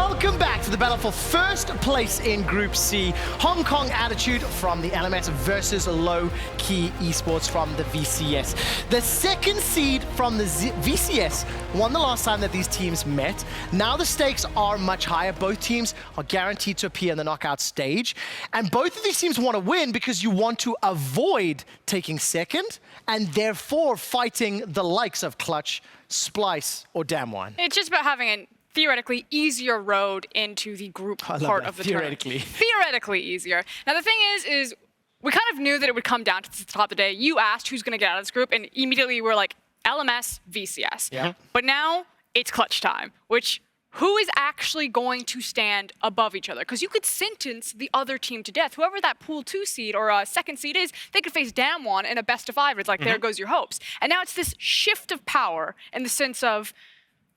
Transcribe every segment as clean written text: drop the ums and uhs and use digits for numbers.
Welcome back to the battle for first place in Group C. Hong Kong Attitude from the LMS versus Lowkey Esports from the VCS. The second seed from the VCS won the last time that these teams met. Now the stakes are much higher. Both teams are guaranteed to appear in the knockout stage. And both of these teams want to win because you want to avoid taking second and therefore fighting the likes of Clutch, Splice, or Damwon. It's just about having a theoretically easier road into the group part of the tournament. Theoretically easier. Now the thing is we kind of knew that it would come down to the top of the day. You asked who's going to get out of this group, and immediately we're like, LMS, VCS. Yeah. But now it's clutch time, which who is actually going to stand above each other? Because you could sentence the other team to death. Whoever that pool 2 seed or second seed is, they could face Damwon in a best of 5. It's like, there goes your hopes. And now it's this shift of power in the sense of,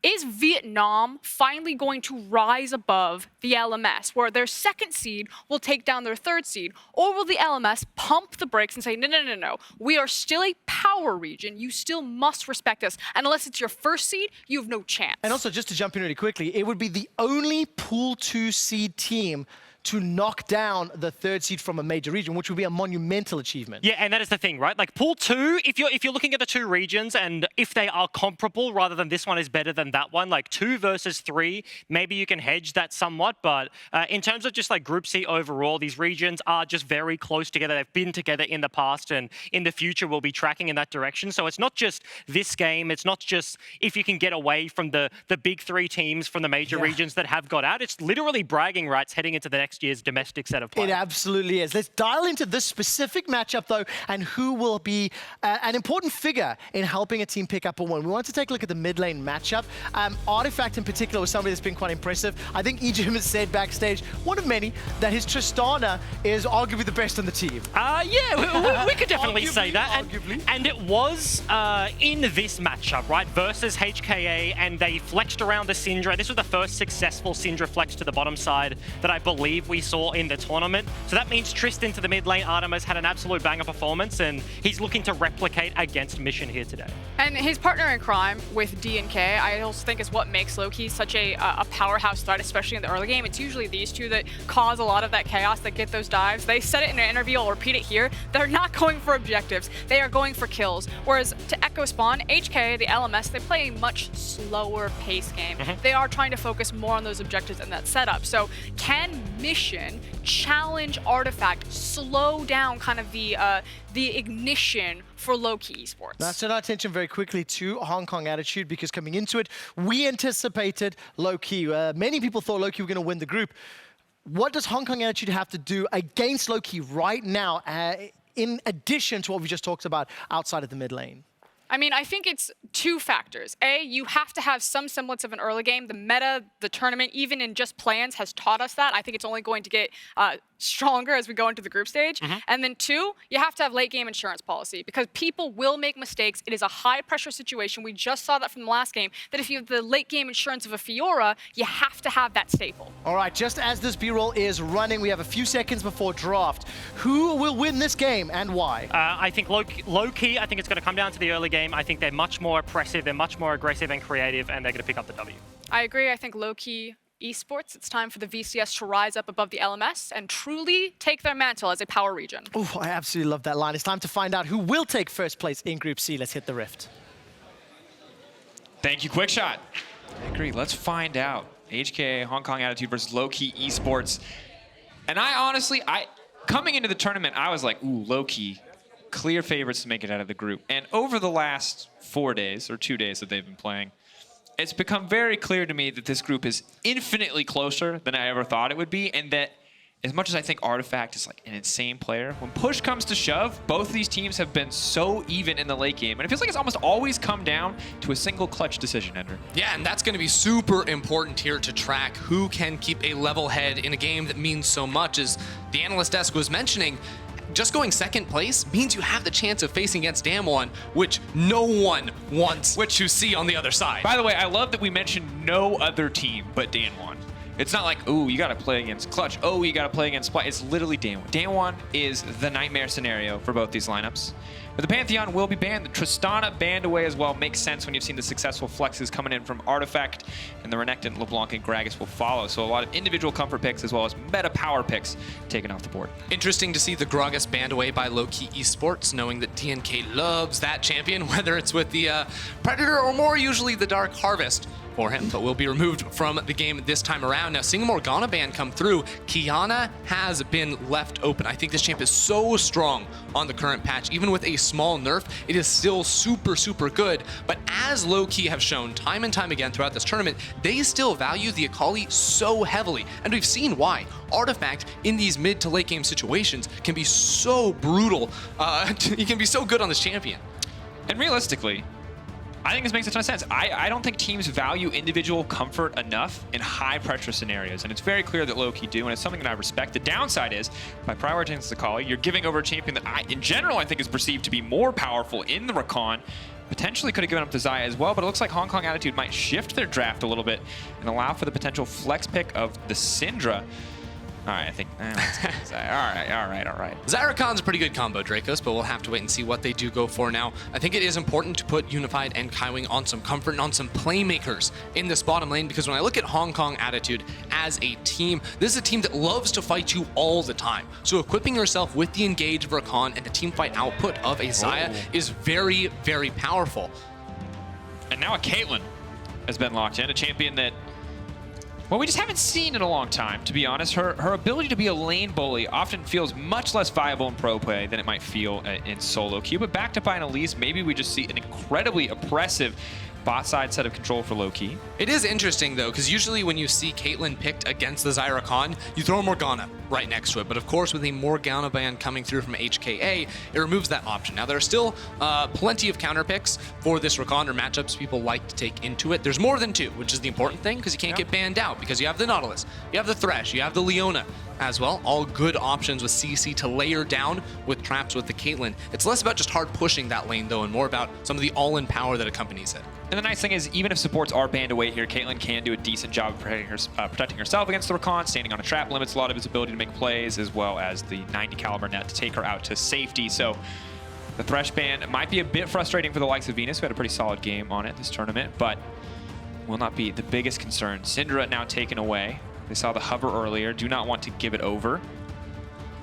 is Vietnam finally going to rise above the LMS, where their second seed will take down their third seed? Or will the LMS pump the brakes and say, no, we are still a power region. You still must respect us. And unless it's your first seed, you have no chance. And also, just to jump in really quickly, it would be the only pool 2 seed team to knock down the third seed from a major region, which would be a monumental achievement. Yeah, and that is the thing, right? Like pool 2, if you're looking at the 2 regions and if they are comparable rather than this one is better than that one, like 2 versus 3, maybe you can hedge that somewhat. But in terms of just like Group C overall, these regions are just very close together. They've been together in the past, and in the future we'll be tracking in that direction. So it's not just this game. It's not just if you can get away from the big 3 teams from the major regions that have got out. It's literally bragging rights heading into the next year's domestic set of play. It absolutely is. Let's dial into this specific matchup, though, and who will be an important figure in helping a team pick up a win. We want to take a look at the mid lane matchup. Artifact in particular was somebody that's been quite impressive. I think EGM has said backstage, one of many, that his Tristana is arguably the best on the team. Yeah, we could definitely say that. And it was in this matchup, right, versus HKA, and they flexed around the Syndra. This was the first successful Syndra flex to the bottom side that I believe we saw in the tournament. So that means Tristan to the mid lane. Artemis had an absolute banger performance, and he's looking to replicate against Mission here today. And his partner in crime with D and K, I also think is what makes Lowkey such a powerhouse threat, especially in the early game. It's usually these two that cause a lot of that chaos, that get those dives. They said it in an interview, I'll repeat it here. They're not going for objectives. They are going for kills. Whereas to echo spawn, HKA, the LMS, they play a much slower pace game. They are trying to focus more on those objectives and that setup. So can Mission challenge Artifact, slow down kind of the ignition for Lowkey Esports? Let's turn our attention very quickly to Hong Kong Attitude, because coming into it, we anticipated Lowkey. Many people thought Lowkey were going to win the group. What does Hong Kong Attitude have to do against Lowkey right now, in addition to what we just talked about outside of the mid lane? I mean, I think it's 2 factors. A, you have to have some semblance of an early game. The meta, the tournament, even in just plans, has taught us that. I think it's only going to get stronger as we go into the group stage. And then 2, you have to have late game insurance policy, because people will make mistakes. It is a high pressure situation. We just saw that from the last game, that if you have the late game insurance of a Fiora, you have to have that staple. All right, just as this B-roll is running, we have a few seconds before draft. Who will win this game and why? I think Lowkey, I think it's going to come down to the early game. I think they're much more oppressive, they're much more aggressive and creative, and they're going to pick up the W. I agree. I think Lowkey Esports, it's time for the VCS to rise up above the LMS and truly take their mantle as a power region. Oh, I absolutely love that line. It's time to find out who will take first place in Group C. Let's hit the rift. Thank you, Quickshot. I agree. Let's find out. HKA, Hong Kong Attitude versus Lowkey Esports. And I honestly, coming into the tournament, I was like, ooh, Lowkey, clear favorites to make it out of the group. And over the last 4 days, or 2 days that they've been playing, it's become very clear to me that this group is infinitely closer than I ever thought it would be, and that as much as I think Artifact is like an insane player, when push comes to shove, both of these teams have been so even in the late game, and it feels like it's almost always come down to a single clutch decision, Ender. Yeah, and that's going to be super important here to track who can keep a level head in a game that means so much. As the analyst desk was mentioning, just going second place means you have the chance of facing against Damwon, which no one wants to see on the other side. By the way, I love that we mentioned no other team but Damwon. It's not like, ooh, you got to play against Clutch. Oh, you got to play against Splice. It's literally Damwon. Damwon is the nightmare scenario for both these lineups. But the Pantheon will be banned. The Tristana banned away as well. Makes sense when you've seen the successful flexes coming in from Artifact, and the Renekton, LeBlanc, and Gragas will follow. So a lot of individual comfort picks as well as meta power picks taken off the board. Interesting to see the Gragas banned away by Lowkey Esports, knowing that DNK loves that champion, whether it's with the Predator or more usually the Dark Harvest for him, but will be removed from the game this time around. Now, seeing a Morgana ban come through, Qiyana has been left open. I think this champ is so strong on the current patch. Even with a small nerf, it is still super, super good. But as Lowkey have shown time and time again throughout this tournament, they still value the Akali so heavily. And we've seen why. Artifact in these mid to late game situations can be so brutal. He can be so good on this champion. And realistically, I think this makes a ton of sense. I don't think teams value individual comfort enough in high pressure scenarios, and it's very clear that Lowkey do, and it's something that I respect. The downside is, by prioritizing this Akali, you're giving over a champion that in general, I think is perceived to be more powerful in the Rakan. Potentially could have given up to Xayah as well, but it looks like Hong Kong Attitude might shift their draft a little bit and allow for the potential flex pick of the Syndra. All right, I think, let's go with Xayah. All right. Rakan's a pretty good combo, Dracos, but we'll have to wait and see what they do go for now. I think it is important to put Unified and Kaiwing on some comfort and on some playmakers in this bottom lane, because when I look at Hong Kong Attitude as a team, this is a team that loves to fight you all the time. So equipping yourself with the engage of Rakan and the team fight output of a Xayah is very, very powerful. And now a Caitlyn has been locked in, a champion that, well, we just haven't seen in a long time, to be honest. Her ability to be a lane bully often feels much less viable in pro play than it might feel in solo queue. But backed up by an Elise, maybe we just see an incredibly oppressive bot side set of control for Lowkey. It is interesting, though, because usually when you see Caitlyn picked against the Xayah Rakan, you throw a Morgana right next to it. But of course, with a Morgana ban coming through from HKA, it removes that option. Now, there are still plenty of counter picks for this Rakan or matchups people like to take into it. There's more than two, which is the important thing, because you can't get banned out, because you have the Nautilus, you have the Thresh, you have the Leona as well. All good options with CC to layer down with traps with the Caitlyn. It's less about just hard pushing that lane, though, and more about some of the all-in power that accompanies it. And the nice thing is, even if supports are banned away here, Caitlyn can do a decent job of protecting herself against the Rakan. Standing on a trap limits a lot of his ability to make plays, as well as the 90 caliber net to take her out to safety. So the Thresh ban might be a bit frustrating for the likes of Venus, who had a pretty solid game on it this tournament, but will not be the biggest concern. Syndra now taken away. They saw the hover earlier, do not want to give it over.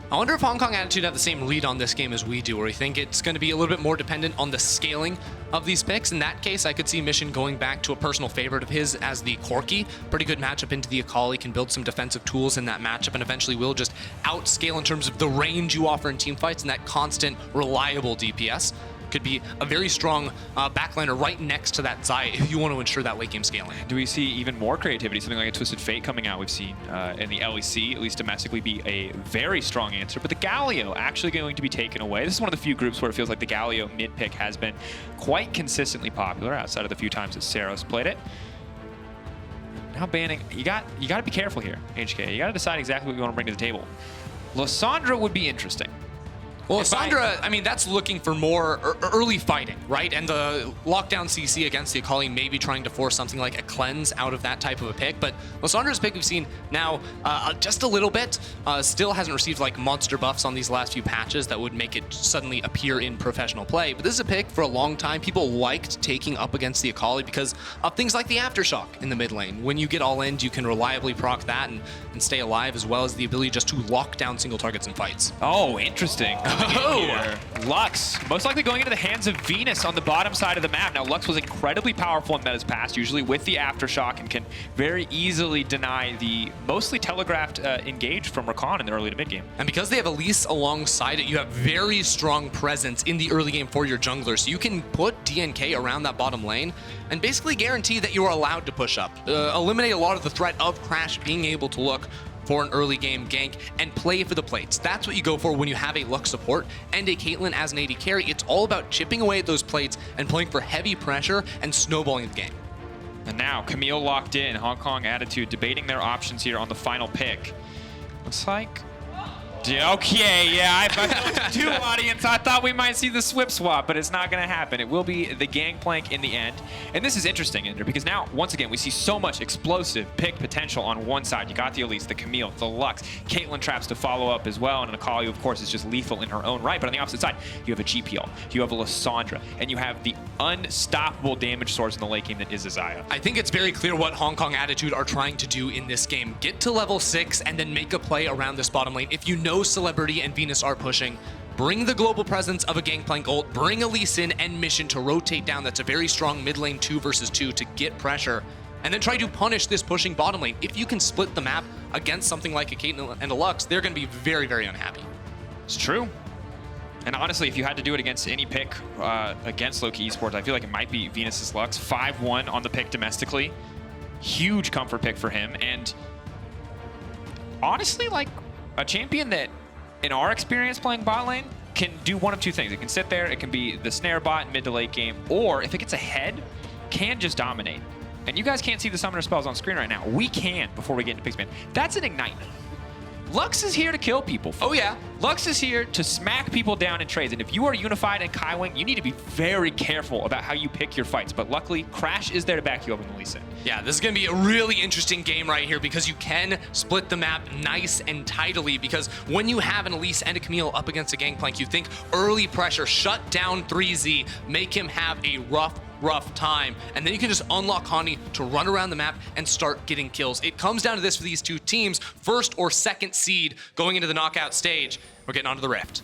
I wonder if Hong Kong Attitude have the same read on this game as we do, or we think it's going to be a little bit more dependent on the scaling of these picks. In that case, I could see Mission going back to a personal favorite of his as the Corki. Pretty good matchup into the Akali, can build some defensive tools in that matchup, and eventually will just outscale in terms of the range you offer in team fights and that constant, reliable DPS. Could be a very strong backliner right next to that Xayah if you want to ensure that late game scaling. Do we see even more creativity? Something like a Twisted Fate coming out. We've seen in the LEC, at least domestically, be a very strong answer. But the Galio actually going to be taken away. This is one of the few groups where it feels like the Galio mid pick has been quite consistently popular outside of the few times that Saros played it. Now banning, you got to be careful here, HKA. You got to decide exactly what you want to bring to the table. Lissandra would be interesting. Well, Lissandra, I mean, that's looking for more early fighting, right? And the lockdown CC against the Akali may be trying to force something like a cleanse out of that type of a pick. But Lissandra's pick we've seen now just a little bit. Still hasn't received like monster buffs on these last few patches that would make it suddenly appear in professional play. But this is a pick for a long time people liked taking up against the Akali because of things like the Aftershock in the mid lane. When you get all in, you can reliably proc that and stay alive, as well as the ability just to lock down single targets in fights. Oh, interesting. Lux, most likely going into the hands of Venus on the bottom side of the map. Now, Lux was incredibly powerful in Meta's past, usually with the Aftershock, and can very easily deny the mostly telegraphed engage from Rakan in the early to mid game. And because they have Elise alongside it, you have very strong presence in the early game for your jungler. So you can put DNK around that bottom lane and basically guarantee that you are allowed to push up. Eliminate a lot of the threat of Crash being able to look for an early game gank and play for the plates. That's what you go for when you have a Lux support and a Caitlyn as an AD carry. It's all about chipping away at those plates and playing for heavy pressure and snowballing the game. And now Camille locked in. Hong Kong Attitude debating their options here on the final pick. Looks like Okay, yeah, I do, audience. I thought we might see the swip swap, but it's not going to happen. It will be the Gangplank in the end. And this is interesting, Ender, because now, once again, we see so much explosive pick potential on one side. You got the Elise, the Camille, the Lux, Caitlyn traps to follow up as well, and an Akali, of course, is just lethal in her own right. But on the opposite side, you have a GPL, you have a Lissandra, and you have the unstoppable damage source in the late game that is Xayah. I think it's very clear what Hong Kong Attitude are trying to do in this game. Get to level 6 and then make a play around this bottom lane. If you know Celebrity and Venus are pushing, bring the global presence of a Gangplank ult, bring Elise in and Mission to rotate down. That's a very strong mid lane 2 versus 2 to get pressure. And then try to punish this pushing bottom lane. If you can split the map against something like a Caitlyn and a Lux, they're going to be very, very unhappy. It's true. And honestly, if you had to do it against any pick against Lowkey Esports, I feel like it might be Venus's Lux. 5-1 on the pick domestically. Huge comfort pick for him. And honestly, like a champion that, in our experience playing bot lane, can do one of two things. It can sit there, it can be the snare bot mid to late game, or if it gets ahead, can just dominate. And you guys can't see the summoner spells on screen right now. We can before we get into Pixman. That's an Ignite. Lux is here to kill people. Oh yeah. Lux is here to smack people down in trades. And if you are unified in Kaiwing, you need to be very careful about how you pick your fights. But luckily, Crash is there to back you up in the Lisa. Yeah, this is going to be a really interesting game right here because you can split the map nice and tidily, because when you have an Elise and a Camille up against a Gangplank, you think early pressure, shut down 3Z, make him have a rough time, and then you can just unlock Hani to run around the map and start getting kills. It comes down to this for these two teams, first or second seed going into the knockout stage. We're getting onto the Rift.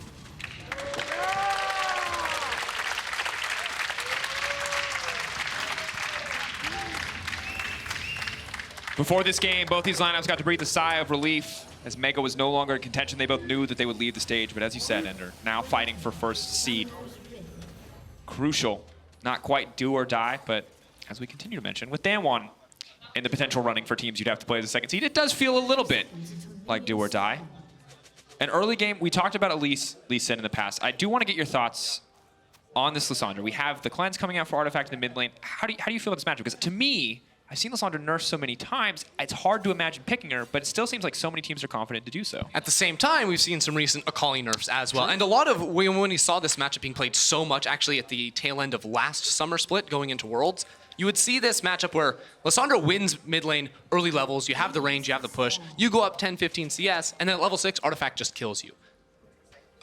Before this game, both these lineups got to breathe a sigh of relief as Mega was no longer in contention. They both knew that they would leave the stage, but as you said, Ender, now fighting for first seed. Crucial. Not quite do or die, but as we continue to mention, with Danwon in the potential running for teams you'd have to play as a second seed, it does feel a little bit like do or die. An early game, we talked about Elise in the past. I do want to get your thoughts on this Lissandra. We have the cleanse coming out for Artifact in the mid lane. How do you feel about this matchup? Because to me, I've seen Lissandra nerf so many times, it's hard to imagine picking her, but it still seems like so many teams are confident to do so. At the same time, we've seen some recent Akali nerfs as well. And a lot of, when we saw this matchup being played so much, actually at the tail end of last summer split going into Worlds, you would see this matchup where Lissandra wins mid lane early levels, you have the range, you have the push, you go up 10, 15 CS, and then at level 6, Artifact just kills you.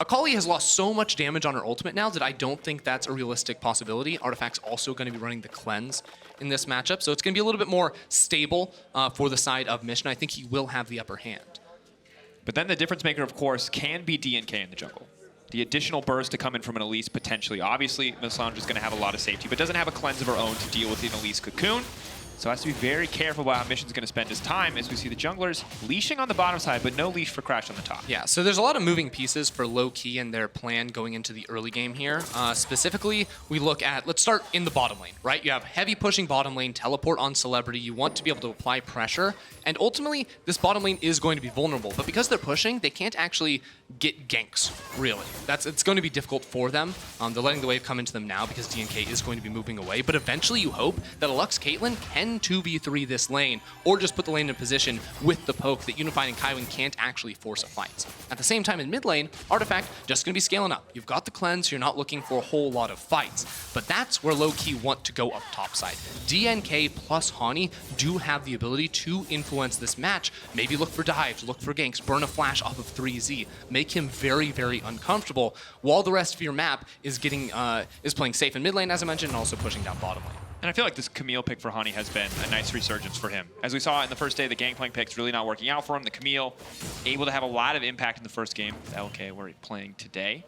Akali has lost so much damage on her ultimate now that I don't think that's a realistic possibility. Artifact's also going to be running the cleanse in this matchup, so it's going to be a little bit more stable for the side of Mission. I think he will have the upper hand. But then the difference maker, of course, can be DNK in the jungle. The additional burst to come in from an Elise potentially. Obviously, Lissandra's going to have a lot of safety, but doesn't have a cleanse of her own to deal with an Elise cocoon. So has to be very careful about how Mission's going to spend his time as we see the junglers leashing on the bottom side, but no leash for Crash on the top. Yeah, so there's a lot of moving pieces for Lowkey and their plan going into the early game here. Specifically, we look at, let's start in the bottom lane, right? You have heavy pushing bottom lane, teleport on Celebrity. You want to be able to apply pressure. And ultimately, this bottom lane is going to be vulnerable. But because they're pushing, they can't actually get ganks, really. It's going to be difficult for them. They're letting the wave come into them now because DNK is going to be moving away. But eventually, you hope that a Lux Caitlyn can 2v3 this lane, or just put the lane in position with the poke that Unified and Kaiwing can't actually force a fight. At the same time, in mid lane, Artifact just going to be scaling up. You've got the cleanse, so you're not looking for a whole lot of fights. But that's where Lowkey want to go up top side. DNK plus Hani do have the ability to influence this match. Maybe look for dives, look for ganks, burn a flash off of 3Z, make him very, very uncomfortable, while the rest of your map is playing safe in mid lane, as I mentioned, and also pushing down bottom lane. And I feel like this Camille pick for Hani has been a nice resurgence for him. As we saw in the first day, the Gangplank pick's really not working out for him. The Camille able to have a lot of impact in the first game with LK, where he's playing today.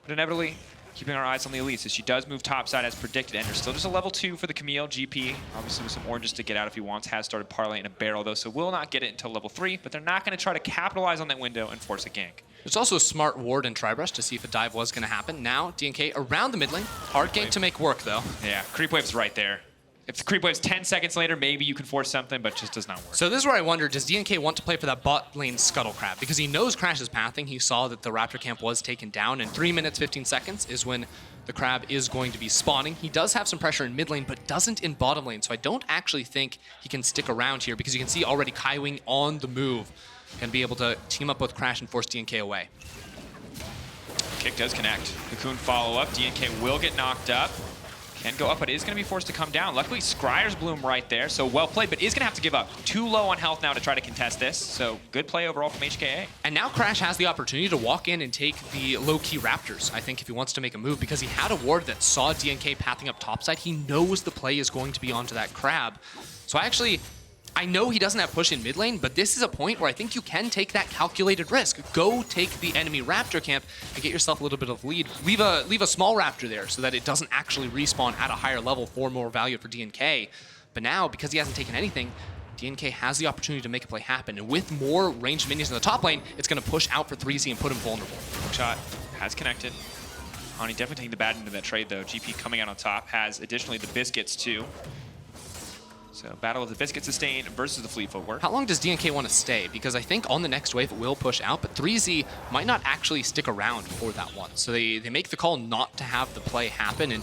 But inevitably, keeping our eyes on the Elise as she does move topside as predicted. And there's still just a level 2 for the Camille GP. Obviously with some oranges to get out if he wants. Has started parlaying a barrel though, so will not get it until level 3. But they're not going to try to capitalize on that window and force a gank. There's also a smart ward and Tribrush to see if a dive was going to happen. Now, DNK around the mid lane. Hard gank to make work though. Yeah, creep wave's right there. If the creep wave's 10 seconds later, maybe you can force something, but it just does not work. So this is where I wonder, does DNK want to play for that bot lane scuttle crab? Because he knows Crash is pathing. He saw that the Raptor camp was taken down, and 3 minutes, 15 seconds is when the crab is going to be spawning. He does have some pressure in mid lane, but doesn't in bottom lane. So I don't actually think he can stick around here because you can see already Kaiwing on the move. and be able to team up with Crash and force DNK away. Kick does connect. Cocoon follow up. DNK will get knocked up. Can go up, but is going to be forced to come down. Luckily, Scryer's Bloom right there, so well played, but is going to have to give up. Too low on health now to try to contest this, so good play overall from HKA. And now Crash has the opportunity to walk in and take the low-key Raptors, I think, if he wants to make a move, because he had a ward that saw DNK pathing up topside. He knows the play is going to be onto that crab. So I know he doesn't have push in mid lane, but this is a point where I think you can take that calculated risk. Go take the enemy Raptor camp and get yourself a little bit of lead. Leave a small Raptor there so that it doesn't actually respawn at a higher level for more value for DNK. But now, because he hasn't taken anything, DNK has the opportunity to make a play happen. And with more ranged minions in the top lane, it's going to push out for 3Z and put him vulnerable. Shot has connected. Hani definitely taking the bad end of that trade, though. GP coming out on top, has additionally the Biscuits, too. So Battle of the Biscuit Sustain versus the Fleet Footwork. How long does DNK want to stay? Because I think on the next wave it will push out, but 3Z might not actually stick around for that one. So they make the call not to have the play happen, and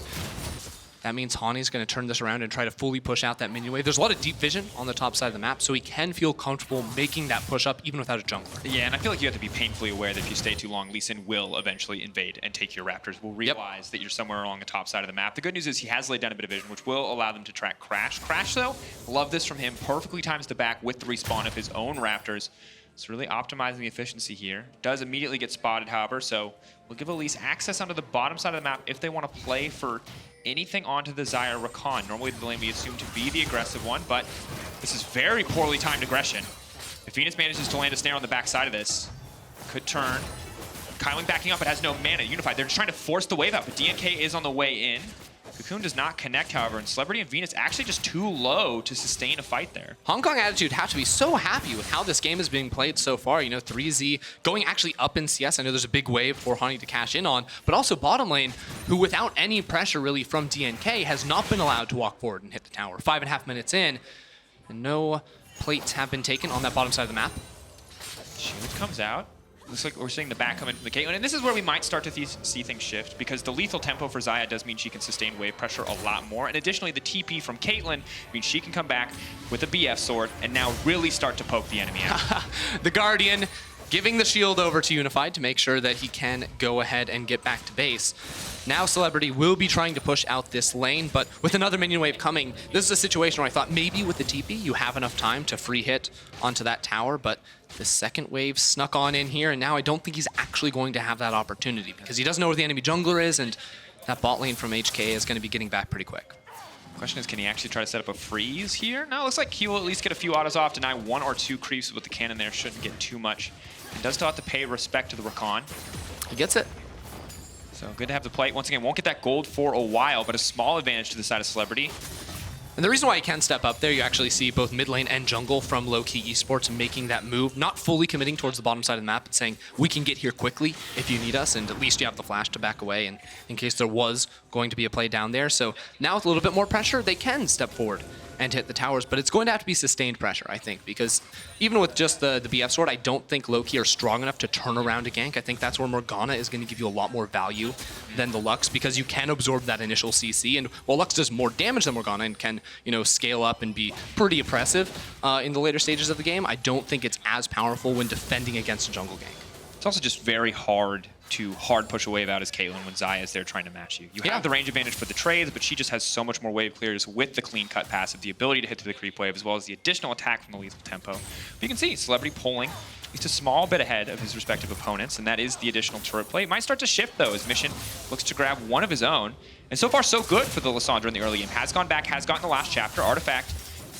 that means Hani's going to turn this around and try to fully push out that minion wave. There's a lot of deep vision on the top side of the map, so he can feel comfortable making that push up even without a jungler. Yeah, and I feel like you have to be painfully aware that if you stay too long, Lee Sin will eventually invade and take your Raptors. Will realize that you're somewhere along the top side of the map. The good news is he has laid down a bit of vision, which will allow them to track Crash. Crash, though, love this from him. Perfectly times the back with the respawn of his own Raptors. It's really optimizing the efficiency here. Does immediately get spotted, however, so we'll give Elise access onto the bottom side of the map if they want to play for anything onto the Xayah Rakan. Normally the lane we assume to be the aggressive one, but this is very poorly timed aggression. If Venus manages to land a snare on the back side of this, could turn. Kaiwing backing up, but has no mana. Unified, they're just trying to force the wave out, but DNK is on the way in. Cocoon does not connect, however, and Celebrity and Venus actually just too low to sustain a fight there. Hong Kong Attitude have to be so happy with how this game is being played so far. You know, 3Z going actually up in CS. I know there's a big wave for Hani to cash in on, but also bottom lane, who without any pressure really from DNK has not been allowed to walk forward and hit the tower. 5.5 minutes in, and no plates have been taken on that bottom side of the map. Shield comes out. Looks like we're seeing the back come in from the Caitlyn, and this is where we might start to see things shift, because the lethal tempo for Xayah does mean she can sustain wave pressure a lot more, and additionally the TP from Caitlyn means she can come back with a BF sword and now really start to poke the enemy out. The Guardian giving the shield over to Unified to make sure that he can go ahead and get back to base. Now Celebrity will be trying to push out this lane, but with another minion wave coming, this is a situation where I thought maybe with the TP you have enough time to free hit onto that tower, but the second wave snuck on in here, and now I don't think he's actually going to have that opportunity because he doesn't know where the enemy jungler is, and that bot lane from HKA is going to be getting back pretty quick. Question is, can he actually try to set up a freeze here? No, it looks like he will at least get a few autos off, deny 1 or 2 creeps with the cannon there, shouldn't get too much. And does still have to pay respect to the Rakan. He gets it. So good to have the plate. Once again, won't get that gold for a while, but a small advantage to the side of Celebrity. And the reason why he can step up there, you actually see both mid lane and jungle from Lowkey Esports making that move, not fully committing towards the bottom side of the map, but saying, we can get here quickly if you need us, and at least you have the flash to back away and in case there was going to be a play down there. So now with a little bit more pressure, they can step forward and hit the towers, but it's going to have to be sustained pressure, I think, because even with just the BF sword, I don't think Lowkey are strong enough to turn around a gank. I think that's where Morgana is going to give you a lot more value than the Lux, because you can absorb that initial CC, and while Lux does more damage than Morgana and can, you know, scale up and be pretty oppressive in the later stages of the game, I don't think it's as powerful when defending against a jungle gank. It's also just very hard to hard push a wave out as Caitlyn when Xayah is there trying to match you. You have the range advantage for the trades, but she just has so much more wave clears with the clean cut passive, the ability to hit through the creep wave, as well as the additional attack from the lethal tempo. But you can see Celebrity pulling just a small bit ahead of his respective opponents, and that is the additional turret play. It might start to shift, though, as Mission looks to grab one of his own. And so far, so good for the Lissandra in the early game. Has gone back, has gotten the last chapter. Artifact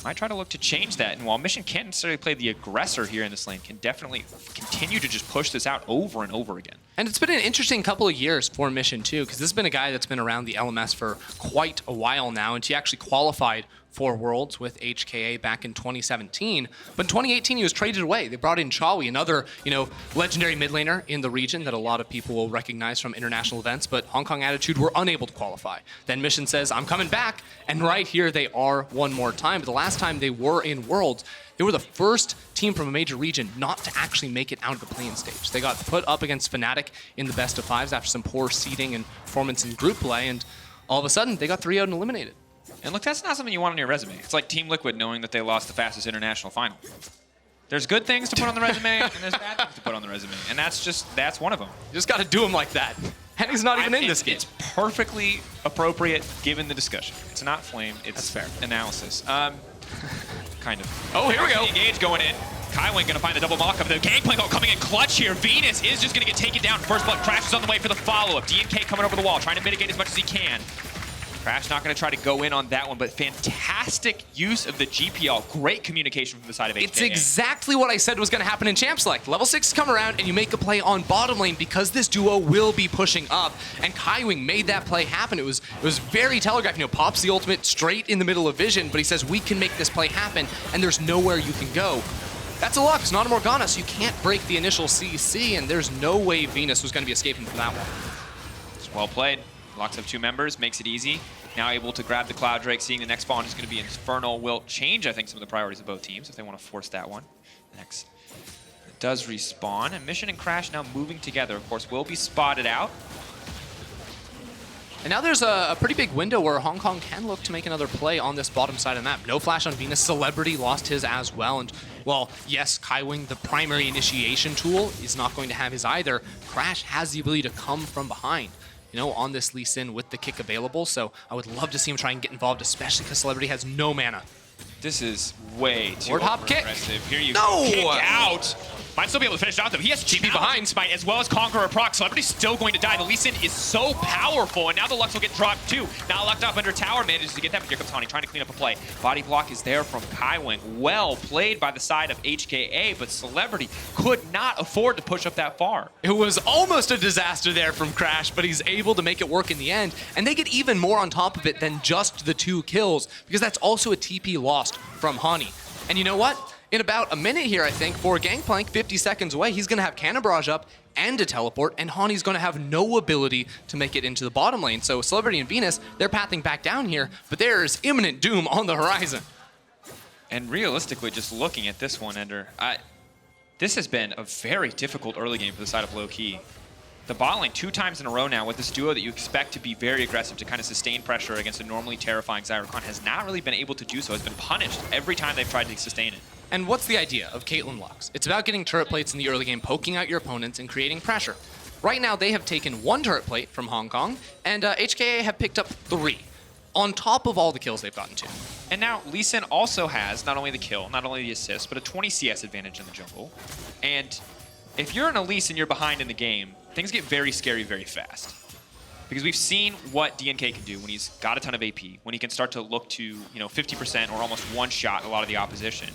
might try to look to change that, and while Mission can't necessarily play the aggressor here in this lane, can definitely continue to just push this out over and over again. And it's been an interesting couple of years for Mission too, because this has been a guy that's been around the LMS for quite a while now, and he actually qualified for Worlds with HKA back in 2017. But in 2018, he was traded away. They brought in Chawi, another, you know, legendary mid laner in the region that a lot of people will recognize from international events, but Hong Kong Attitude were unable to qualify. Then Mission says, I'm coming back, and right here they are one more time. But the last time they were in Worlds, they were the first team from a major region not to actually make it out of the play-in stage. They got put up against Fnatic in the best of fives after some poor seeding and performance in group play, and all of a sudden they got 3-0 and eliminated. And look, that's not something you want on your resume. It's like Team Liquid knowing that they lost the fastest international final. There's good things to put on the resume, and there's bad things to put on the resume. And that's one of them. You just got to do him like that. Henny's not even in this game. It's perfectly appropriate given the discussion. It's not flame, it's That's fair. analysis. Kind of. Oh, here we go. Engage going in. Kaiwing gonna find the double mock-up. The Gangplank coming in clutch here. Venus is just gonna get taken down. First blood. Crash is on the way for the follow-up. DNK coming over the wall, trying to mitigate as much as he can. Crash not gonna try to go in on that one, but fantastic use of the GPL. Great communication from the side of HKA. It's exactly what I said was going to happen in Champ Select. Level 6 come around and you make a play on bottom lane because this duo will be pushing up. And Kaiwing made that play happen. It was very telegraphed. You know, pops the ultimate straight in the middle of vision, but he says, we can make this play happen and there's nowhere you can go. That's a luck. It's not a Morgana, so you can't break the initial CC, and there's no way Venus was going to be escaping from that one. It's well played. Locks up 2 members, makes it easy. Now able to grab the Cloud Drake, seeing the next spawn is going to be Infernal will change, I think, some of the priorities of both teams if they want to force that one. Next. It does respawn, and Mission and Crash now moving together. Of course, will be spotted out. And now there's a pretty big window where Hong Kong can look to make another play on this bottom side of the map. No flash on Venus. Celebrity lost his as well. And, well, yes, Kaiwing, the primary initiation tool, is not going to have his either. Crash has the ability to come from behind, you know, on this Lee Sin with the kick available. So I would love to see him try and get involved, especially because Celebrity has no mana. This is way too Ward hop kick. aggressive. Here you No! go. Kick out. Might still be able to finish it off, though. He has TP behind. Smite as well as Conqueror proc. Celebrity's still going to die. The Lee Sin is so powerful, and now the Lux will get dropped too. Now locked up under tower, manages to get that, but here comes Hani trying to clean up a play. Body block is there from Kaiwing. Well played by the side of HKA, but Celebrity could not afford to push up that far. It was almost a disaster there from Crash, but he's able to make it work in the end. And they get even more on top of it than just the 2 kills, because that's also a TP lost from Hani. And you know what? In about a minute here, I think, for Gangplank, 50 seconds away, he's going to have Cannon Barrage up and a teleport, and Hani's going to have no ability to make it into the bottom lane. So Celebrity and Venus, they're pathing back down here, but there's imminent doom on the horizon. And realistically, just looking at this one, Ender, this has been a very difficult early game for the side of Lowkey. The bot lane 2 times in a row now with this duo that you expect to be very aggressive to kind of sustain pressure against a normally terrifying Xayah Rakan has not really been able to do so. Has been punished every time they've tried to sustain it. And what's the idea of Caitlyn Lux? It's about getting turret plates in the early game, poking out your opponents and creating pressure. Right now, they have taken 1 turret plate from Hong Kong, and HKA have picked up 3, on top of all the kills they've gotten to. And now Lee Sin also has not only the kill, not only the assist, but a 20 CS advantage in the jungle. And if you're an Elise and you're behind in the game, things get very scary very fast. Because we've seen what DNK can do when he's got a ton of AP, when he can start to look to, you know, 50% or almost one-shot a lot of the opposition.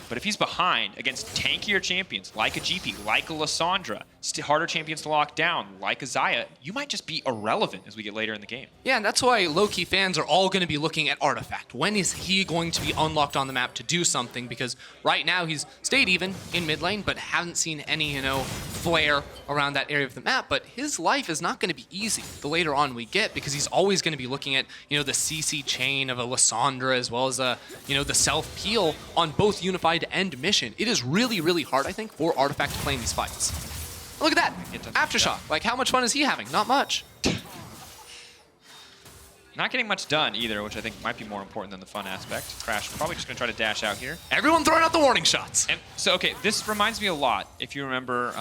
But if he's behind against tankier champions like a GP, like a Lissandra, harder champions to lock down, like a Xayah, you might just be irrelevant as we get later in the game. Yeah, and that's why Lowkey fans are all going to be looking at Artifact. When is he going to be unlocked on the map to do something? Because right now he's stayed even in mid lane, but haven't seen any, you know, flare around that area of the map. But his life is not going to be easy the later on we get, because he's always going to be looking at, you know, the CC chain of a Lissandra as well as you know, the self peel on both Unified and Mission. It is really, really hard, I think, for Artifact to play in these fights. Look at that. Aftershock. Like, how much fun is he having? Not much. Not getting much done either, which I think might be more important than the fun aspect. Crash probably just going to try to dash out here. Everyone throwing out the warning shots. And so, okay, this reminds me a lot, if you remember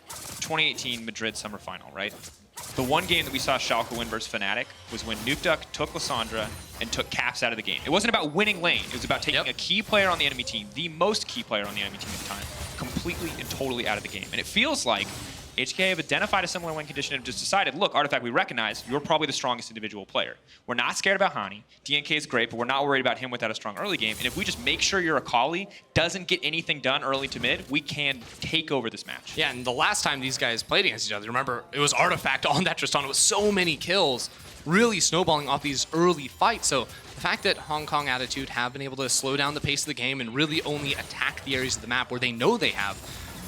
2018 Madrid Summer Final, right? The one game that we saw Schalke win versus Fnatic was when Nukeduck took Lissandra and took Caps out of the game. It wasn't about winning lane. It was about taking a key player on the enemy team, the most key player on the enemy team at the time, completely and totally out of the game. And it feels like HKA have identified a similar win condition and have just decided, look, Artifact, we recognize you're probably the strongest individual player. We're not scared about Hani. DNK is great, but we're not worried about him without a strong early game. And if we just make sure your Akali doesn't get anything done early to mid, we can take over this match. Yeah, and the last time these guys played against each other, remember, it was Artifact on that Tristana with so many kills, really snowballing off these early fights. So the fact that Hong Kong Attitude have been able to slow down the pace of the game and really only attack the areas of the map where they know they have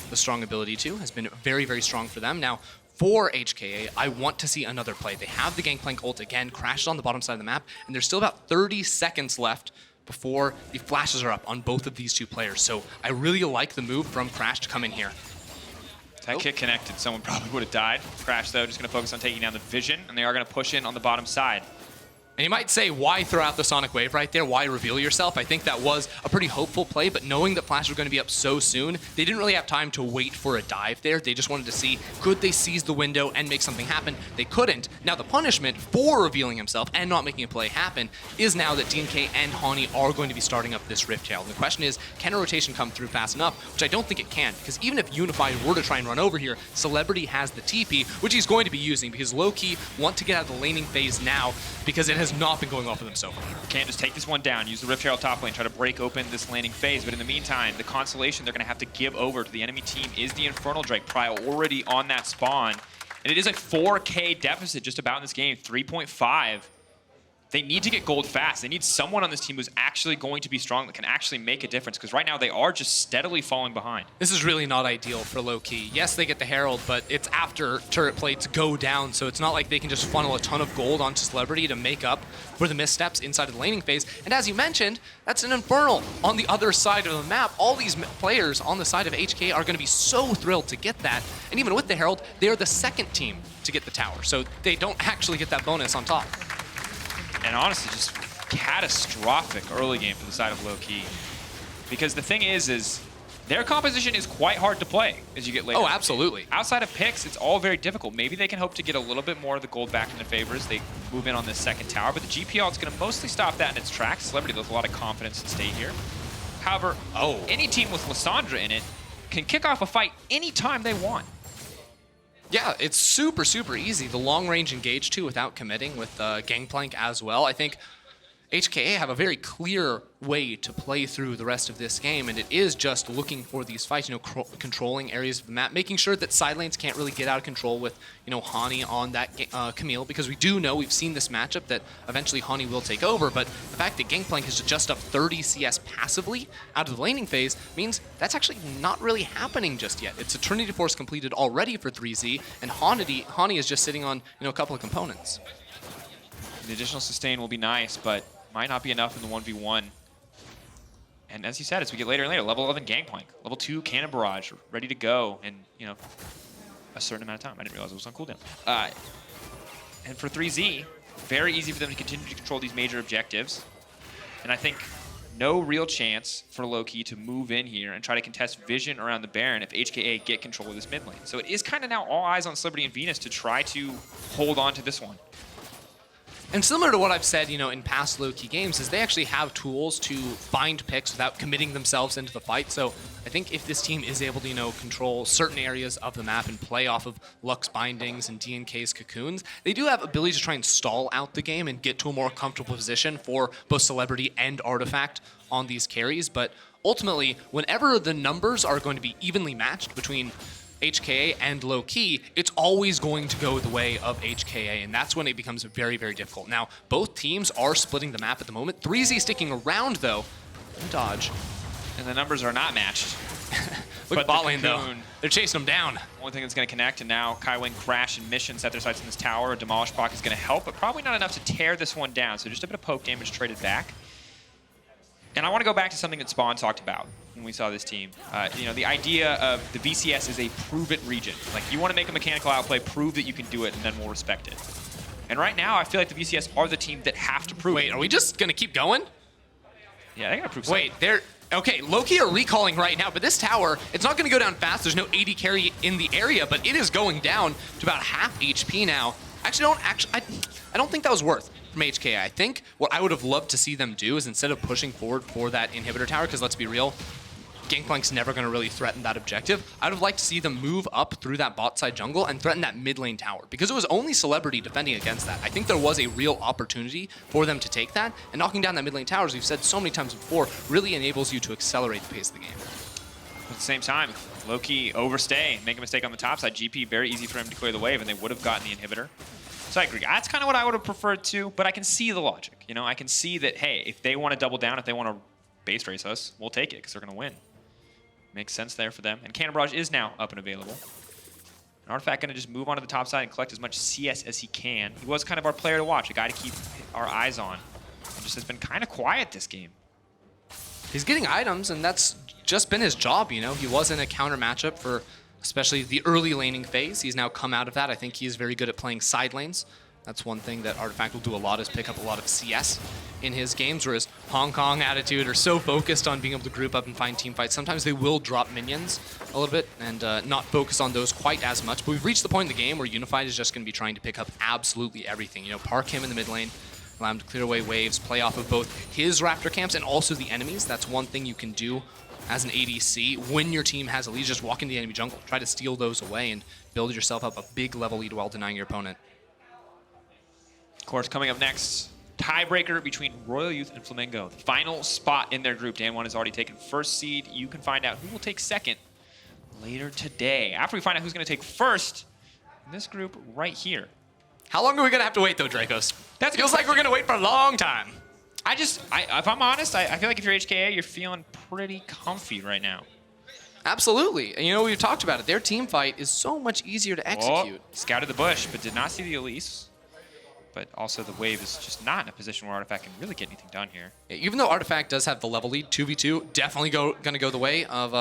the strong ability to has been very, very strong for them. Now, for HKA, I want to see another play. They have the Gangplank ult again, crashed on the bottom side of the map, and there's still about 30 seconds left before the flashes are up on both of these 2 players. So I really like the move from Crash to come in here. That kick connected, someone probably would have died. Crash, though, just going to focus on taking down the vision, and they are going to push in on the bottom side. And you might say, why throw out the Sonic Wave right there? Why reveal yourself? I think that was a pretty hopeful play, but knowing that Flash was going to be up so soon, they didn't really have time to wait for a dive there. They just wanted to see, could they seize the window and make something happen? They couldn't. Now the punishment for revealing himself and not making a play happen is now that DNK and Hani are going to be starting up this Rift Tail. And the question is, can a rotation come through fast enough? Which I don't think it can, because even if Unified were to try and run over here, Celebrity has the TP, which he's going to be using, because Lowkey want to get out of the laning phase now, because it has not been going off for them so far. Can't just take this one down, use the Rift Herald top lane, try to break open this landing phase, but in the meantime, the consolation they're going to have to give over to the enemy team is the Infernal Drake priority on that spawn. And it is a 4K deficit just about in this game, 3.5. They need to get gold fast. They need someone on this team who's actually going to be strong that can actually make a difference, because right now they are just steadily falling behind. This is really not ideal for Lowkey. Yes, they get the Herald, but it's after turret plates go down, so it's not like they can just funnel a ton of gold onto Celebrity to make up for the missteps inside of the laning phase. And as you mentioned, that's an Infernal on the other side of the map. All these players on the side of HKA are going to be so thrilled to get that. And even with the Herald, they are the second team to get the tower, so they don't actually get that bonus on top. And honestly, just catastrophic early game for the side of Lowkey. Because the thing is their composition is quite hard to play as you get later. Oh, absolutely. Outside of picks, it's all very difficult. Maybe they can hope to get a little bit more of the gold back in their favor as they move in on this second tower, but the GPL is going to mostly stop that in its tracks. Celebrity with a lot of confidence to stay here. However, any team with Lissandra in it can kick off a fight anytime they want. Yeah, it's super, super easy. The long-range engage too without committing with Gangplank as well. I think HKA have a very clear way to play through the rest of this game, and it is just looking for these fights, controlling areas of the map, making sure that side lanes can't really get out of control with, Hani on that Camille, because we do know, we've seen this matchup, that eventually Hani will take over, but the fact that Gangplank is just up 30 CS passively out of the laning phase means that's actually not really happening just yet. It's a Trinity Force completed already for 3Z, and Hani is just sitting on, a couple of components. The additional sustain will be nice, but might not be enough in the 1v1. And as you said, as we get later and later, level 11 Gangplank, level 2 Cannon Barrage, ready to go in, a certain amount of time. I didn't realize it was on cooldown. And for 3Z, very easy for them to continue to control these major objectives. And I think no real chance for Lowkey to move in here and try to contest vision around the Baron if HKA get control of this mid lane. So it is kind of now all eyes on Celebrity and Venus to try to hold on to this one. And similar to what I've said, in past Lowkey games, is they actually have tools to find picks without committing themselves into the fight. So I think if this team is able to, control certain areas of the map and play off of Luck's bindings and DNK's cocoons, they do have ability to try and stall out the game and get to a more comfortable position for both Celebrity and Artifact on these carries. But ultimately, whenever the numbers are going to be evenly matched between HKA and Lowkey, it's always going to go the way of HKA, and that's when it becomes very, very difficult. Now, both teams are splitting the map at the moment. 3Z sticking around, though. Dodge. And the numbers are not matched. Look at bot lane, though. They're chasing them down. Only thing that's going to connect, and now Kaiwing, Crash, and Mission set their sights in this tower. A Demolish Proc is going to help, but probably not enough to tear this one down, so just a bit of poke damage traded back. And I want to go back to something that Spawn talked about when we saw this team. The idea of the VCS is a prove-it region. Like, you want to make a mechanical outplay, prove that you can do it, and then we'll respect it. And right now, I feel like the VCS are the team that have to prove it. Wait, are we just going to keep going? Yeah, they got to prove something. Wait, they're... Okay, Lowkey are recalling right now, but this tower, it's not going to go down fast. There's no AD carry in the area, but it is going down to about half HP now. Actually, I don't think that was worth from HKA. I think what I would have loved to see them do is, instead of pushing forward for that inhibitor tower, because let's be real, Gangplank's never going to really threaten that objective. I would have liked to see them move up through that bot side jungle and threaten that mid lane tower, because it was only Celebrity defending against that. I think there was a real opportunity for them to take that, and knocking down that mid lane tower, as we've said so many times before, really enables you to accelerate the pace of the game. At the same time, Lowkey overstay, make a mistake on the top side. GP, very easy for him to clear the wave, and they would have gotten the inhibitor. So I agree. That's kind of what I would have preferred too, but I can see the logic. I can see that, hey, if they want to double down, if they want to base race us, we'll take it because they're going to win. Makes sense there for them. And Cannon Barrage is now up and available. And Artifact going to just move onto the top side and collect as much CS as he can. He was kind of our player to watch, a guy to keep our eyes on. He just has been kind of quiet this game. He's getting items, and that's just been his job, He was in a counter matchup for especially the early laning phase. He's now come out of that. I think he is very good at playing side lanes. That's one thing that Artifact will do a lot, is pick up a lot of CS in his games, whereas Hong Kong Attitude are so focused on being able to group up and find team fights. Sometimes they will drop minions a little bit and not focus on those quite as much. But we've reached the point in the game where Unified is just going to be trying to pick up absolutely everything. You know, park him in the mid lane, allow him to clear away waves, play off of both his Raptor camps and also the enemies. That's one thing you can do as an ADC when your team has Elise. Just walk into the enemy jungle, try to steal those away and build yourself up a big level lead while denying your opponent. Of course, coming up next, tiebreaker between Royal Youth and Flamengo. The final spot in their group. Dan1 has already taken first seed. You can find out who will take second later today. After we find out who's going to take first in this group right here. How long are we going to have to wait, though, Dracos? That feels like we're going to wait for a long time. If I'm honest, I feel like if you're HKA, you're feeling pretty comfy right now. Absolutely. And you know, we've talked about it. Their team fight is so much easier to execute. Scouted the bush, but did not see the Elise. But also the wave is just not in a position where Artifact can really get anything done here. Yeah, even though Artifact does have the level lead, 2v2, definitely going to go the way of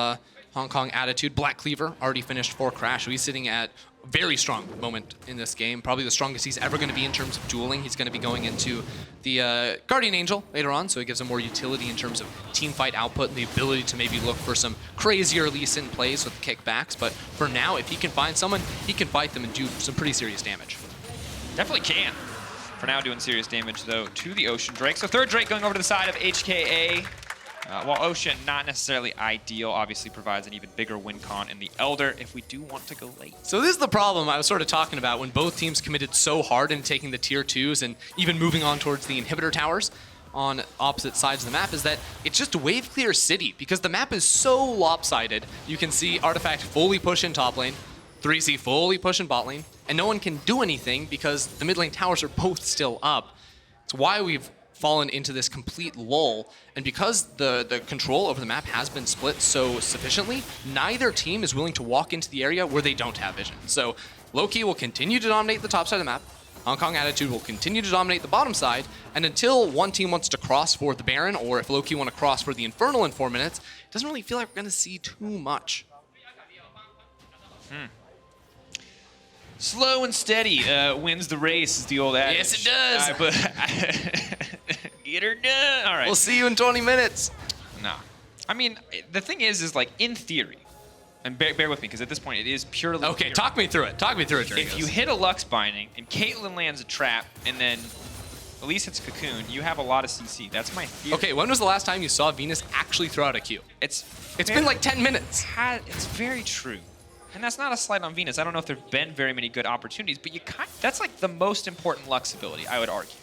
Hong Kong Attitude. Black Cleaver already finished for Crash, so he's sitting at a very strong moment in this game. Probably the strongest he's ever going to be in terms of dueling. He's going to be going into the Guardian Angel later on, so it gives him more utility in terms of team fight output and the ability to maybe look for some crazier Lee Sin plays with kickbacks. But for now, if he can find someone, he can fight them and do some pretty serious damage. Definitely can. For now, doing serious damage, though, to the Ocean Drake. So third Drake going over to the side of HKA. While Ocean, not necessarily ideal, obviously provides an even bigger win con in the Elder if we do want to go late. So this is the problem I was sort of talking about when both teams committed so hard in taking the tier 2s and even moving on towards the inhibitor towers on opposite sides of the map, is that it's just wave clear city because the map is so lopsided. You can see Artifact fully push in top lane, 3C fully push in bot lane, and no one can do anything because the mid lane towers are both still up. It's why we've fallen into this complete lull, and because the control over the map has been split so sufficiently, neither team is willing to walk into the area where they don't have vision. So Lowkey will continue to dominate the top side of the map, Hong Kong Attitude will continue to dominate the bottom side, and until one team wants to cross for the Baron, or if Lowkey want to cross for the Infernal in 4 minutes, it doesn't really feel like we're going to see too much. Slow and steady wins the race, is the old adage. Yes, it does. Get her done. All right. We'll see you in 20 minutes. Nah. I mean, the thing is like, in theory, and bear with me, because at this point it is purely Okay, theory. talk me through it. Talk me through it, Dracos. If you hit a Lux Binding, and Caitlyn lands a trap, and then Elise hits Cocoon, you have a lot of CC. That's my theory. Okay, when was the last time you saw Venus actually throw out a Q? It's been like 10 minutes. It's very true. And that's not a slight on Venus. I don't know if there have been very many good opportunities, but that's like the most important Lux ability, I would argue.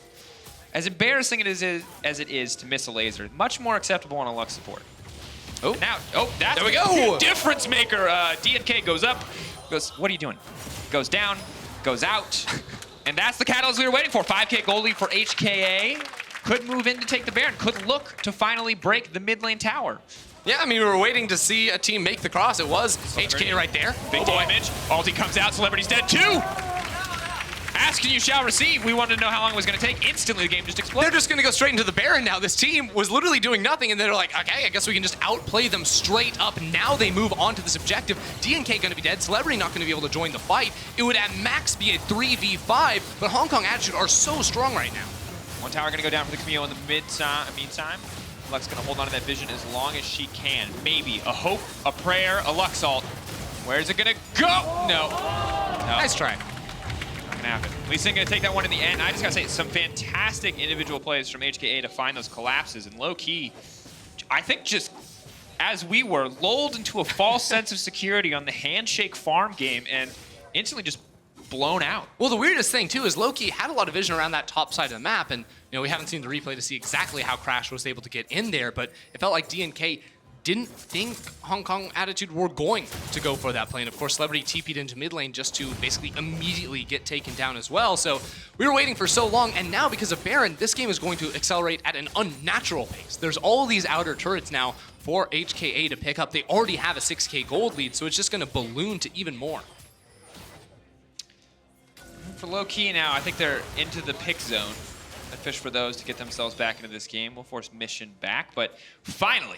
As embarrassing as it is to miss a laser, much more acceptable on a Lux support. Oh, and now, that's there we go. Difference maker. DNK goes up, goes, what are you doing? Goes down, goes out, and that's the catalyst we were waiting for. 5K gold lead for HKA. Could move in to take the Baron. Could look to finally break the mid lane tower. Yeah, I mean, we were waiting to see a team make the cross. It was HKA right there. Big damage. Ulti comes out. Celebrity's dead too. Ask and you shall receive. We wanted to know how long it was going to take. Instantly, the game just exploded. They're just going to go straight into the Baron now. This team was literally doing nothing, and they're like, okay, I guess we can just outplay them straight up. Now they move on to this objective. DNK going to be dead. Celebrity not going to be able to join the fight. It would at max be a 3v5, but Hong Kong Attitude are so strong right now. One tower going to go down for the Camille in the meantime. Lux going to hold on to that vision as long as she can. Maybe a hope, a prayer, a Lux ult. Where's it going to go? No. Nice try. Not going to happen. Lissandra going to take that one in the end. I just got to say, some fantastic individual plays from HKA to find those collapses. And low-key, I think just as we were, lulled into a false sense of security on the handshake farm game and instantly just blown out. Well, the weirdest thing, too, is Lowkey had a lot of vision around that top side of the map, and we haven't seen the replay to see exactly how Crash was able to get in there, but it felt like DNK didn't think Hong Kong Attitude were going to go for that play. And of course, Celebrity TP'd into mid lane just to basically immediately get taken down as well. So we were waiting for so long, and now because of Baron, this game is going to accelerate at an unnatural pace. There's all these outer turrets now for HKA to pick up. They already have a 6K gold lead, so it's just going to balloon to even more. For Lowkey now, I think they're into the pick zone. They fish for those to get themselves back into this game. We'll force Mission back, but finally,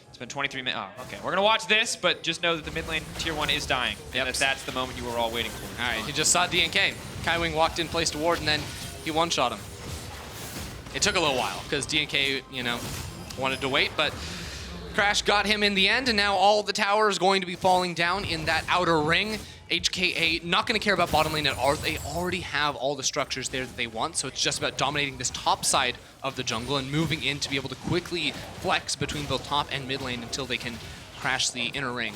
it's been 23 minutes. Oh, okay. We're going to watch this, but just know that the mid lane tier 1 is dying. Yep. And that's the moment you were all waiting for. All right, you just saw DNK. Kaiwing walked in, placed a ward, and then he one-shot him. It took a little while because DNK, you know, wanted to wait, but Crash got him in the end, and now all the tower is going to be falling down in that outer ring. HKA not going to care about bottom lane at all. They already have all the structures there that they want, so it's just about dominating this top side of the jungle and moving in to be able to quickly flex between both top and mid lane until they can crash the inner ring.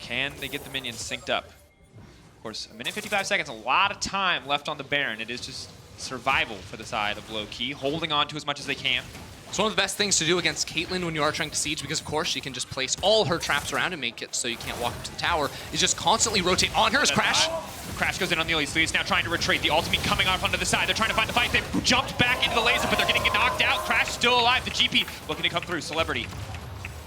Can they get the minions synced up? Of course, a minute 55 seconds, a lot of time left on the Baron. It is just survival for the side of Lowkey, holding on to as much as they can. It's one of the best things to do against Caitlyn when you are trying to siege, because of course she can just place all her traps around and make it so you can't walk up to the tower. Is just constantly rotate on her as Crash. Crash goes in on the Elise. Elise now trying to retreat. The ultimate coming off onto the side. They're trying to find the fight. They've jumped back into the laser, but they're getting knocked out. Crash still alive. The GP looking to come through. Celebrity.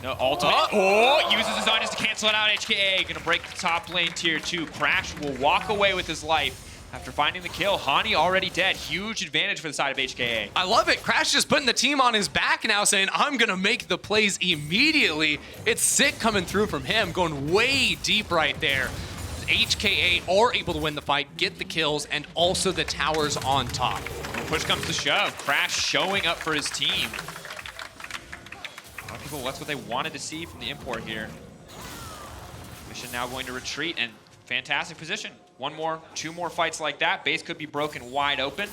No, ultimate. Oh, uses his Onions to cancel it out. HKA gonna break the top lane tier 2. Crash will walk away with his life after finding the kill. Hani already dead. Huge advantage for the side of HKA. I love it. Crash just putting the team on his back now, saying, I'm going to make the plays immediately. It's sick coming through from him, going way deep right there. HKA are able to win the fight, get the kills, and also the towers on top. When push comes to shove, Crash showing up for his team. A lot of people, that's what they wanted to see from the import here. Mission now going to retreat, and fantastic position. Two more fights like that. Base could be broken wide open.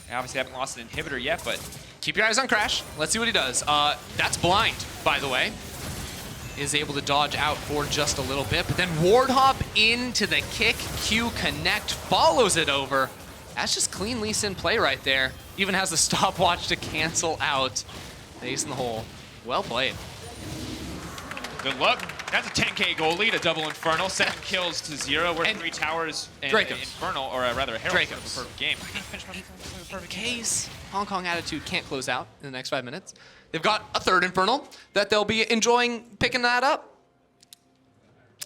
They obviously haven't lost an inhibitor yet, but keep your eyes on Crash. Let's see what he does. That's blind, by the way. Is able to dodge out for just a little bit, but then ward hop into the kick. Q connect, follows it over. That's just clean Lee Sin play right there. Even has the stopwatch to cancel out the ace in the hole. Well played. Good luck. That's a 10K goal lead, a double Infernal, 7 kills to 0. We're 3 towers and Infernal, or rather a Herald for the perfect game. In case Hong Kong Attitude can't close out in the next 5 minutes, they've got a third Infernal that they'll be enjoying picking that up.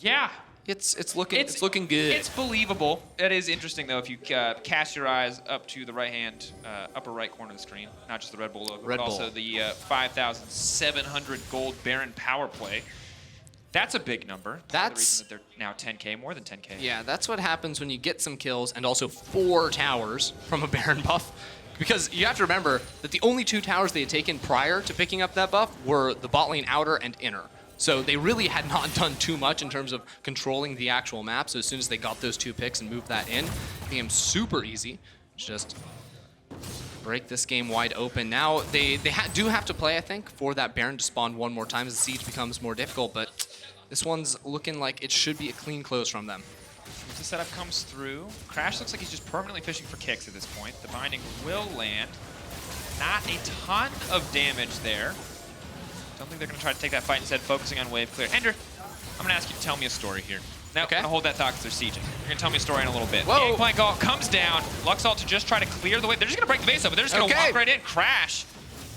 Yeah. It's looking good. It's believable. It is interesting though if you cast your eyes up to the right hand, upper right corner of the screen, not just the Red Bull logo, but also the 5,700 gold Baron power play. That's a big number. That's the reason that they're now 10K, more than 10K. Yeah, that's what happens when you get some kills and also 4 towers from a Baron buff. Because you have to remember that the only 2 towers they had taken prior to picking up that buff were the bot lane outer and inner. So they really had not done too much in terms of controlling the actual map. So as soon as they got those 2 picks and moved that in, it became super easy. Just break this game wide open. Now they do have to play, I think, for that Baron to spawn one more time as the siege becomes more difficult. But this one's looking like it should be a clean close from them. As the setup comes through, Crash looks like he's just permanently fishing for kicks at this point. The binding will land. Not a ton of damage there. Don't think they're going to try to take that fight, instead focusing on wave clear. Ender, I'm going to ask you to tell me a story here. Now, I'm going to hold that thought because they're sieging. You're going to tell me a story in a little bit. Gangplank ult comes down. Luxalt to just try to clear the way. They're just going to break the base up, but they're just going to walk right in. Crash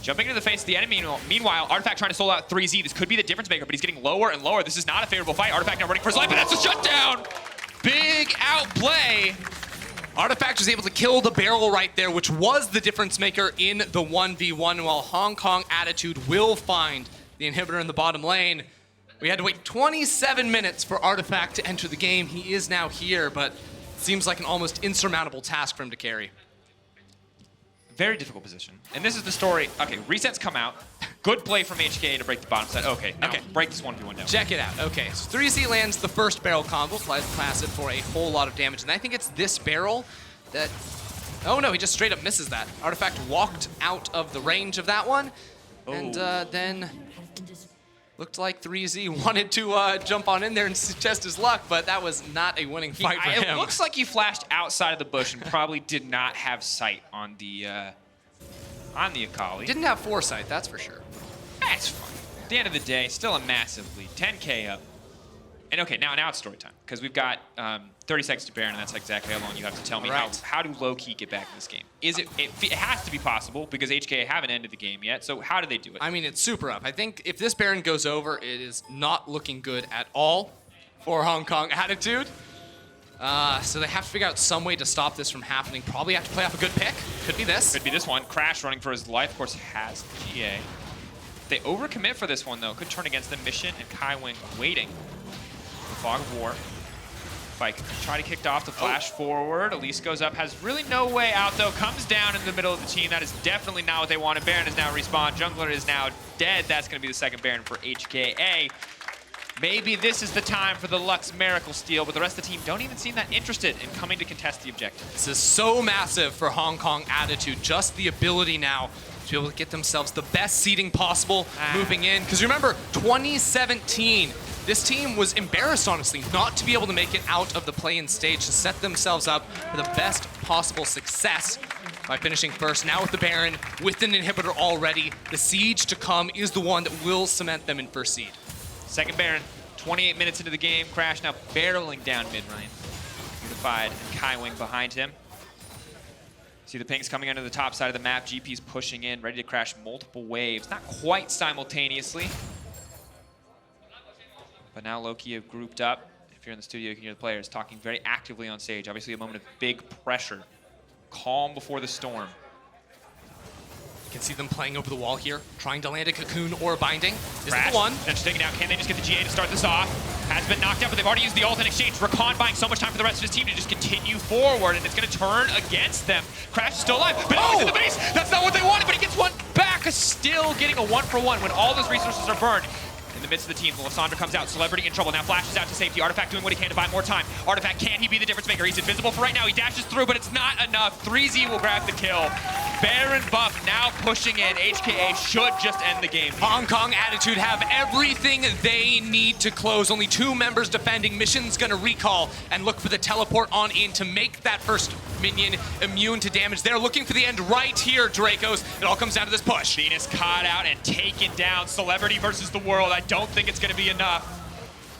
jumping into the face of the enemy. Meanwhile, Artifact trying to solo out 3Z. This could be the difference maker, but he's getting lower and lower. This is not a favorable fight. Artifact now running for his life, and that's a shutdown. Big outplay. Artifact was able to kill the barrel right there, which was the difference maker in the 1v1, while Hong Kong Attitude will find the inhibitor in the bottom lane. We had to wait 27 minutes for Artifact to enter the game. He is now here, but it seems like an almost insurmountable task for him to carry. Very difficult position. And this is the story. Okay, resets come out. Good play from HKA to break the bottom side. Okay, now break this 1v1 down. Check it out. Okay, so 3Z lands the first barrel combo, applies the passive for a whole lot of damage. And I think it's this barrel that... Oh no, he just straight up misses that. Artifact walked out of the range of that one. And then looked like 3Z wanted to jump on in there and test his luck, but that was not a winning fight for him. It looks like he flashed outside of the bush and probably did not have sight on the Akali. Didn't have foresight, that's for sure. That's fine. At the end of the day, still a massive lead, 10K up. And okay, now it's story time, because we've got 30 seconds to Baron, and that's exactly how long you have to tell me. How do Lowkey get back in this game? It has to be possible, because HKA haven't ended the game yet, so how do they do it? I mean, it's super up. I think if this Baron goes over, it is not looking good at all for Hong Kong Attitude. So they have to figure out some way to stop this from happening. Probably have to play off a good pick. Could be this. Could be this one. Crash running for his life, of course, has GA. They overcommit for this one, though. Could turn against them. Mission and Kaiwing waiting. Fog of War. Fight try to kick off the flash forward. Elise goes up, has really no way out though. Comes down in the middle of the team. That is definitely not what they wanted. Baron is now respawned. Jungler is now dead. That's going to be the second Baron for HKA. Maybe this is the time for the Lux Miracle Steal, but the rest of the team don't even seem that interested in coming to contest the objective. This is so massive for Hong Kong Attitude. Just the ability now to be able to get themselves the best seeding possible moving in. Because remember, 2017, this team was embarrassed, honestly, not to be able to make it out of the play-in stage to set themselves up for the best possible success by finishing first. Now with the Baron, with an inhibitor already, the siege to come is the one that will cement them in first seed. Second Baron, 28 minutes into the game. Crash now barreling down mid lane. Unified and Kaiwing behind him. See the pings coming under the top side of the map. GP's pushing in, ready to crash multiple waves. Not quite simultaneously. But now Lowkey have grouped up. If you're in the studio, you can hear the players talking very actively on stage. Obviously a moment of big pressure. Calm before the storm. You can see them playing over the wall here, trying to land a cocoon or a binding. This Crash. is the one. They're just taking it out. Can they just get the GA to start this off? Has been knocked out, but they've already used the ult in exchange. Rakan buying so much time for the rest of his team to just continue forward, and it's going to turn against them. Crash is still alive, but he's in the base. That's not what they wanted, but he gets one back. Still getting a 1-for-1 when all those resources are burned. In the midst of the team, Lissandra comes out, Celebrity in trouble, now flashes out to safety. Artifact doing what he can to buy more time. Artifact, can he be the difference maker? He's invisible for right now, he dashes through, but it's not enough. 3Z will grab the kill. Baron buff now pushing in. HKA should just end the game. Hong Kong Attitude have everything they need to close. Only 2 members defending. Mission's gonna recall and look for the teleport on in to make that first minion immune to damage. They're looking for the end right here, Dracos. It all comes down to this push. Venus caught out and taken down. Celebrity versus the world. I don't think it's gonna be enough.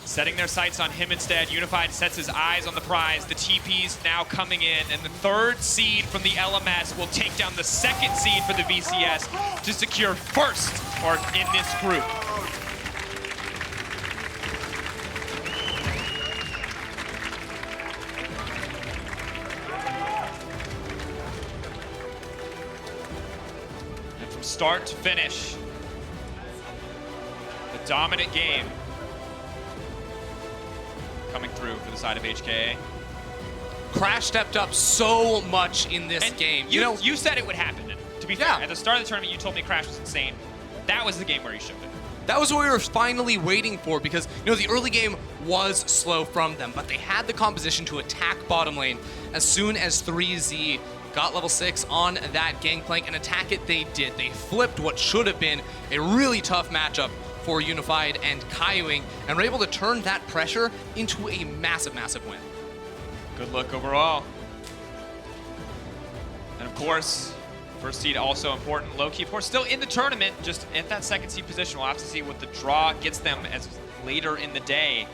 Setting their sights on him instead. Unified sets his eyes on the prize. The TP's now coming in, and the 3rd seed from the LMS will take down the 2nd seed for the VCS to secure first or in this group. And from start to finish, the dominant game coming through for the side of HKA. Crash stepped up so much in this game. You said it would happen. To be fair, at the start of the tournament, you told me Crash was insane. That was the game where he showed it. That was what we were finally waiting for because, the early game was slow from them, but they had the composition to attack bottom lane as soon as 3Z got level 6 on that Gangplank and attack it they did. They flipped what should have been a really tough matchup for Unified and Kaiwing, and were able to turn that pressure into a massive, massive win. Good look overall. And of course, first seed also important. Lowkey, of course, still in the tournament, just at that 2nd seed position. We'll have to see what the draw gets them as later in the day.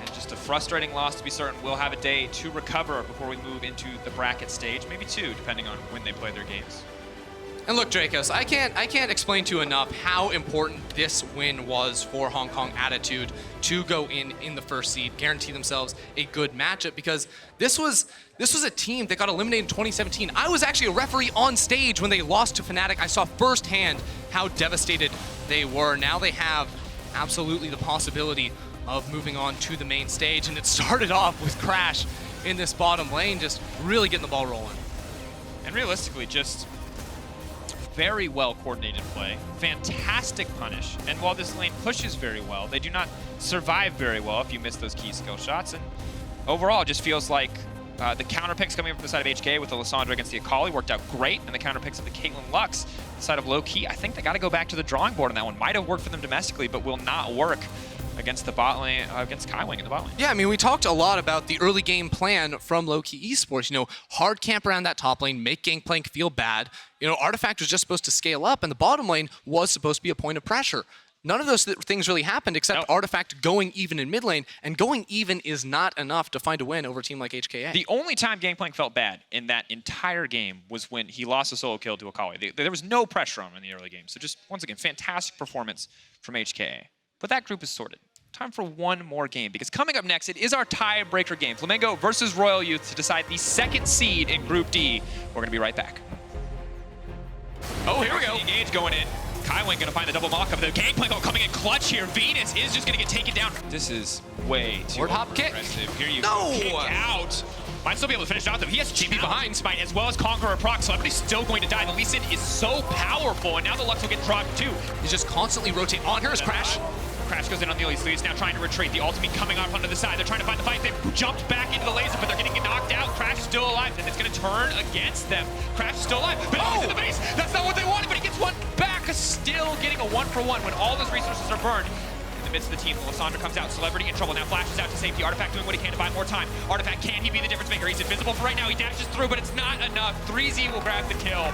And just a frustrating loss to be certain. We'll have a day to recover before we move into the bracket stage, maybe 2, depending on when they play their games. And look, Dracos, I can't explain to you enough how important this win was for Hong Kong Attitude to go in the first seed, guarantee themselves a good matchup, because this was a team that got eliminated in 2017. I was actually a referee on stage when they lost to Fnatic. I saw firsthand how devastated they were. Now they have absolutely the possibility of moving on to the main stage, and it started off with Crash in this bottom lane, just really getting the ball rolling. And realistically, just very well coordinated play, fantastic punish, and while this lane pushes very well, they do not survive very well if you miss those key skill shots, and overall it just feels like the counter picks coming from the side of HKA with the Lissandra against the Akali worked out great, and the counter picks of the Caitlyn Lux, the side of Lowkey, I think they got to go back to the drawing board on that one. Might have worked for them domestically, but will not work against the bot lane, against Kaiwing in the bot lane. Yeah, I mean, we talked a lot about the early game plan from Lowkey Esports. Hard camp around that top lane, make Gangplank feel bad. Artifact was just supposed to scale up, and the bottom lane was supposed to be a point of pressure. None of those things really happened except Artifact going even in mid lane, and going even is not enough to find a win over a team like HKA. The only time Gangplank felt bad in that entire game was when he lost a solo kill to Akali. There was no pressure on him in the early game. So just, once again, fantastic performance from HKA. But that group is sorted. Time for one more game, because coming up next, it is our tiebreaker game. Flamengo versus Royal Youth to decide the 2nd seed in Group D. We're going to be right back. Oh, here we go. Engage going in. Kaiwing gonna find the double mock-up. The Gangplank coming in clutch here. Venus is just gonna get taken down. This is way too Ward hop kick. aggressive. Here you No! go. Kick out. Might still be able to finish it off though. He has TP behind Smite as well as Conqueror proc. Celebrity's still going to die. The Lee Sin is so powerful, and now the Lux will get dropped too. He's just constantly rotating. On here is Crash. Crash goes in on the Elise. Elise now trying to retreat. The ultimate coming off onto the side. They're trying to find the fight. They've jumped back into the laser, but they're getting knocked out. Crash is still alive, and it's going to turn against them. Crash is still alive, but he's in the base. That's not what they wanted, but he gets one back. Still getting a 1-for-1 when all those resources are burned. In the midst of the team, Lissandra comes out. Celebrity in trouble. Now flashes out to safety. Artifact doing what he can to buy more time. Artifact, can he be the difference maker? He's invisible for right now. He dashes through, but it's not enough. 3Z will grab the kill.